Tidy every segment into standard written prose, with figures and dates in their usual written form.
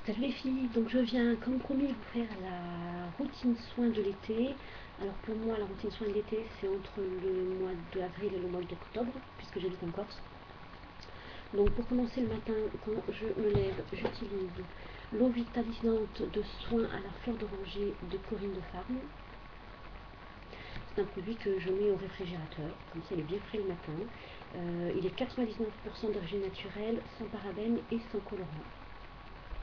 Salut les filles, donc je viens comme promis vous faire la routine soin de l'été. Alors pour moi la routine soin de l'été c'est entre le mois d'avril et le mois d'octobre puisque j'habite en Corse. Donc pour commencer le matin quand je me lève j'utilise l'eau vitalisante de soin à la fleur d'oranger de Corinne de Farm. C'est un produit que je mets au réfrigérateur, comme ça il est bien frais le matin. Il est 99% d'origine naturelle, sans parabènes et sans colorant.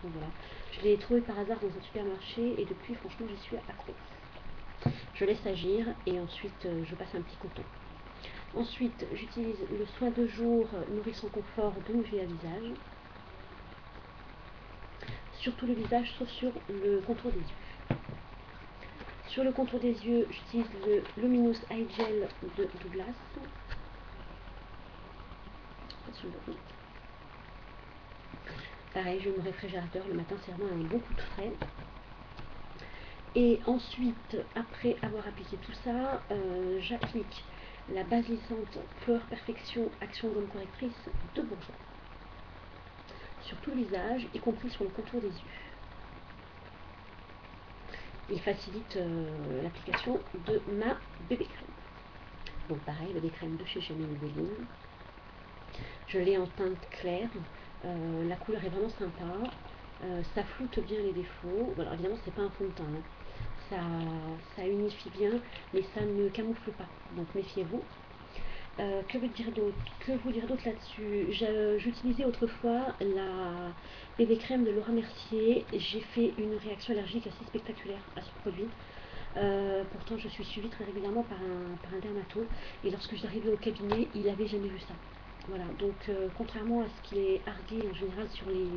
Donc voilà, je l'ai trouvé par hasard dans un supermarché et depuis franchement j'y suis accro. Je laisse agir et ensuite je passe un petit coton. Ensuite j'utilise le soin de jour nourrissant confort de Nivea visage. Sur tout le visage sauf sur le contour des yeux. Sur le contour des yeux j'utilise le Luminous Eye Gel de Douglas. Pareil, je mets au réfrigérateur le matin, c'est vraiment un bon coup de frais. Et ensuite, après avoir appliqué tout ça, j'applique la base lissante Fleur Perfection Action Gomme Correctrice de Bourjois sur tout le visage, y compris sur le contour des yeux. Il facilite l'application de ma bébé crème. Donc pareil, bébé crème de chez Jamie Medellin. Je l'ai en teinte claire. La couleur est vraiment sympa. Ça floute bien les défauts. Alors évidemment, c'est pas un fond de teint. Hein. Ça unifie bien, mais ça ne camoufle pas. Donc méfiez-vous. Que vous dire d'autre là-dessus? J'utilisais autrefois la bébé crème de Laura Mercier. J'ai fait une réaction allergique assez spectaculaire à ce produit. Pourtant, je suis suivie très régulièrement par un dermato. Et lorsque j'arrivais au cabinet, il n'avait jamais vu ça. Voilà, donc contrairement à ce qui est argué en général sur les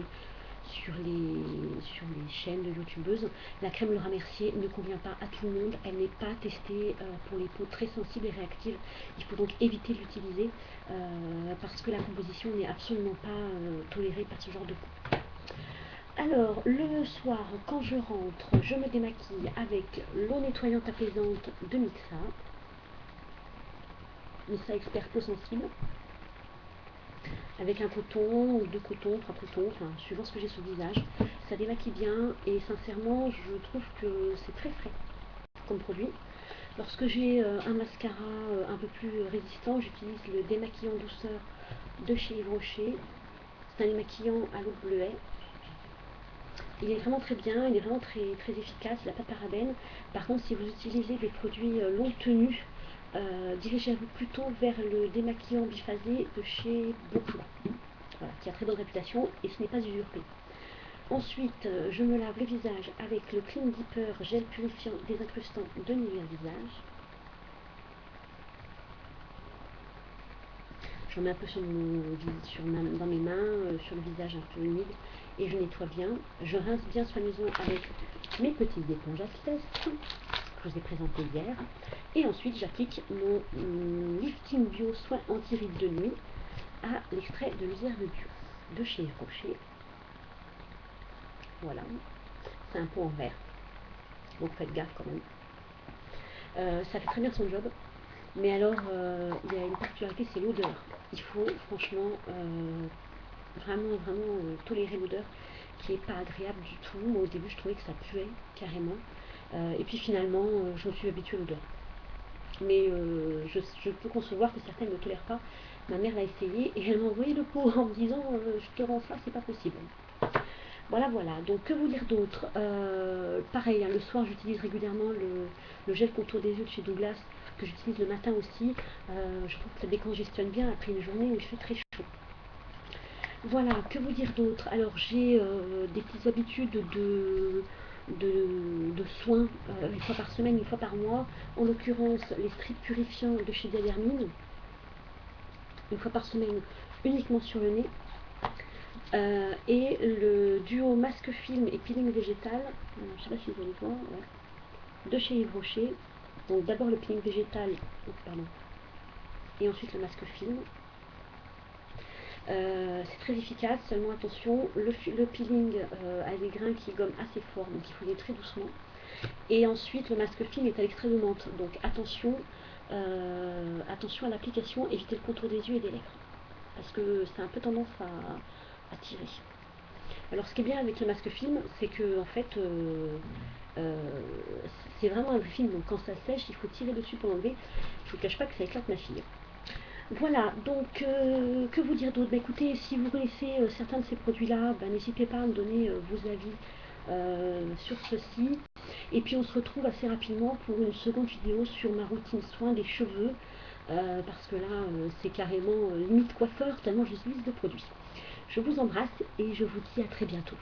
chaînes de youtubeuses, la crème Laura Mercier ne convient pas à tout le monde, elle n'est pas testée pour les peaux très sensibles et réactives, il faut donc éviter de l'utiliser parce que la composition n'est absolument pas tolérée par ce genre de peau. Alors, le soir, quand je rentre, je me démaquille avec l'eau nettoyante apaisante de Mixa. Mixa Expert Peau Sensible. Avec un coton, ou deux cotons, trois cotons, enfin suivant ce que j'ai sur le visage. Ça démaquille bien et sincèrement je trouve que c'est très frais comme produit. Lorsque j'ai un mascara un peu plus résistant, j'utilise le démaquillant douceur de chez Yves Rocher. C'est un démaquillant à l'eau bleuet. Il est vraiment très bien, il est vraiment très, très efficace, il n'a pas de parabènes. Par contre, si vous utilisez des produits longue tenue, dirigez-vous plutôt vers le démaquillant biphasé de chez Bourjois. Voilà, qui a très bonne réputation et ce n'est pas usurpé. Ensuite, je me lave le visage avec le Clean Deeper gel purifiant désincrustant de Nivea Visage. J'en mets un peu dans mes mains, sur le visage un peu humide et je nettoie bien. Je rince bien soigneusement avec mes petites éponges à test que je vous ai présentées hier. Et ensuite, j'applique mon lifting bio soin anti-rides de nuit à l'extrait de luzerne bio de chez Yves Rocher. Voilà, c'est un pot en verre, donc faites gaffe quand même. Ça fait très bien son job, mais alors il y a une particularité, c'est l'odeur. Il faut franchement vraiment tolérer l'odeur qui est pas agréable du tout. Moi au début je trouvais que ça puait carrément, et puis finalement je me suis habituée à l'odeur. Mais je peux concevoir que certaines ne tolèrent pas. Ma mère l'a essayé et elle m'a envoyé le pot en me disant je te rends ça, c'est pas possible. Voilà, voilà. Donc, que vous dire d'autre? Pareil, hein, le soir, j'utilise régulièrement le gel contour des yeux de chez Douglas, que j'utilise le matin aussi. Je trouve que ça décongestionne bien après une journée où il fait très chaud. Voilà, que vous dire d'autre? Alors, j'ai des petites habitudes de soins une fois par semaine, une fois par mois. En l'occurrence, les strips purifiants de chez Diadermine, une fois par semaine, uniquement sur le nez. Et le duo masque film et peeling végétal, je ne sais pas si vous allez voir, ouais, de chez Yves Rocher. Donc d'abord le peeling végétal, pardon, et ensuite le masque film. C'est très efficace, seulement attention, le peeling a des grains qui gomment assez fort, donc il faut y aller très doucement. Et ensuite le masque film est à l'extrait de menthe, donc attention à l'application, évitez le contour des yeux et des lèvres, parce que c'est un peu tendance à tirer. Alors ce qui est bien avec le masque film, c'est que en fait, euh, c'est vraiment un film, donc quand ça sèche, il faut tirer dessus pour l'enlever. Je vous cache pas que ça éclate ma fille. Voilà, donc que vous dire d'autre? Bah, écoutez, si vous connaissez certains de ces produits-là, bah, n'hésitez pas à me donner vos avis sur ceci. Et puis on se retrouve assez rapidement pour une seconde vidéo sur ma routine soin des cheveux, parce que là c'est carrément limite coiffeur tellement j'utilise de produits. Je vous embrasse et je vous dis à très bientôt.